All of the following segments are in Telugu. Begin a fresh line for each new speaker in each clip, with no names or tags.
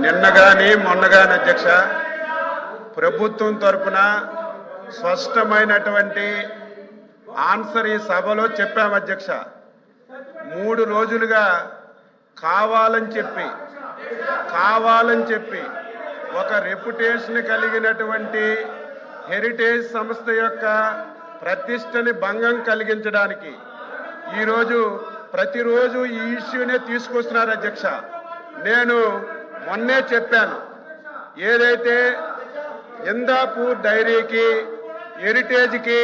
నిన్న కానీ మొన్న కానీ అధ్యక్ష ప్రభుత్వం తరపున స్పష్టమైనటువంటి ఆన్సర్ ఈ సభలో చెప్పాము అధ్యక్ష. 3 రోజులుగా కావాలని చెప్పి ఒక రెప్యుటేషన్ కలిగినటువంటి హెరిటేజ్ సంస్థ యొక్క ప్రతిష్టని భంగం కలిగించడానికి ఈరోజు ప్రతిరోజు ఈ ఇష్యూనే తీసుకొస్తున్నారు అధ్యక్ష. నేను మొన్నే చెప్పాను, ఏదైతే ఇందాపూర్ డైరీకి హెరిటేజ్కి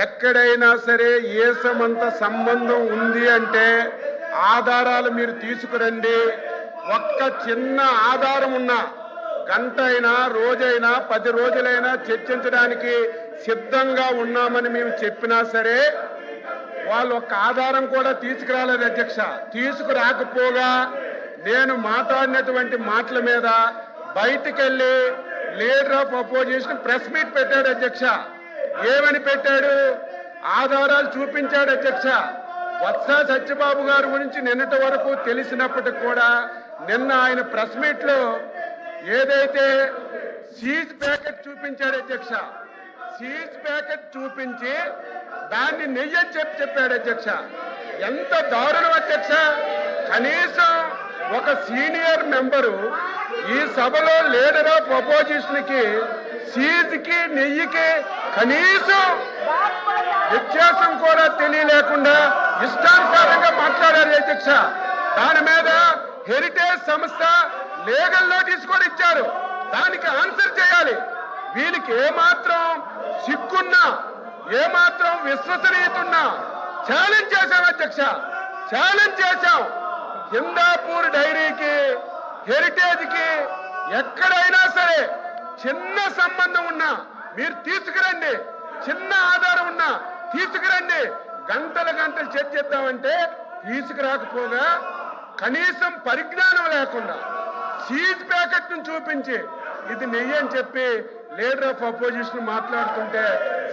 ఎక్కడైనా సరే ఏసమంత సంబంధం ఉంది అంటే ఆధారాలు మీరు తీసుకురండి. ఒక్క చిన్న ఆధారం ఉన్నా గంట అయినా రోజైనా 10 రోజులైనా చర్చించడానికి సిద్ధంగా ఉన్నామని మేము చెప్పినా సరే వాళ్ళు ఒక్క ఆధారం కూడా తీసుకురాలేదు అధ్యక్ష. తీసుకురాకపోగా నేను మాట్లాడినటువంటి మాటల మీద బయటికెళ్ళి leader of opposition press meet పెట్టాడు అధ్యక్ష. ఏమని పెట్టాడు? ఆధారాలు చూపించాడు అధ్యక్ష. బొత్స సత్యబాబు గారి గురించి నిన్నటి వరకు తెలిసినప్పటికి కూడా నిన్న ఆయన ప్రెస్ మీట్ లో ఏదైతే సీజ్ ప్యాకెట్ చూపించాడు అధ్యక్ష, సీజ్ ప్యాకెట్ చూపించి దాన్ని నెయ్యి అని చెప్పాడు అధ్యక్ష. ఎంత దారుణం అధ్యక్ష! కనీసం ఒక సీనియర్ మెంబరు ఈ సభలో లీడర్ ఆఫ్ అపోజిషన్ కి సీజ్ కి నెయ్యికి కనీసం వ్యత్యాసం కూడా తెలియలేకుండా ఇష్టానుసారంగా మాట్లాడారు అధ్యక్ష. దాని మీద హెరిటేజ్ సంస్థ లీగల్ నోటీస్ కూడా ఇచ్చారు. దానికి ఆన్సర్ చేయాలి. వీళ్ళకి ఏమాత్రం సిగ్గున్నా ఏమాత్రం విశ్వసనీయత ఉన్నా ఛాలెంజ్ చేశాం అధ్యక్ష, ఛాలెంజ్ చేశాం. ఇందాపూర్ డైరీకి హెరిటేజ్కి ఎక్కడైనా సరే చిన్న సంబంధం ఉన్నా మీరు తీసుకురండి, చిన్న ఆధారం ఉన్నా తీసుకురండి. గంటలు చర్చిద్దామంటే తీసుకురాకపోగా కనీసం పరిజ్ఞానం లేకుండా సీజ్ ప్యాకెట్ ను చూపించి ఇది నెయ్యి అని చెప్పి లీడర్ ఆఫ్ అపోజిషన్ మాట్లాడుతుంటే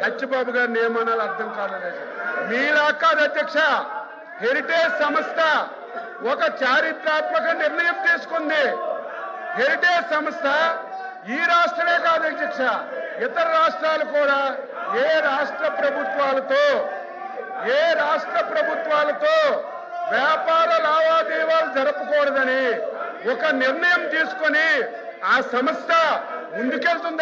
సత్యబాబు గారిని ఏమనాలో అర్థం కాలేదు. మీలా కాదు అధ్యక్ష, హెరిటేజ్ సంస్థ ఒక చారిత్రాత్మక నిర్ణయం తీసుకుంది. హెరిటేజ్ సంస్థ ఈ రాష్ట్రమే కాదు అధ్యక్ష, ఇతర రాష్ట్రాలు కూడా ఏ రాష్ట్ర ప్రభుత్వాలతో వ్యాపార లావాదేవీలు జరపకూడదని ఒక నిర్ణయం తీసుకొని ఆ సంస్థ ముందుకెళ్తుంది.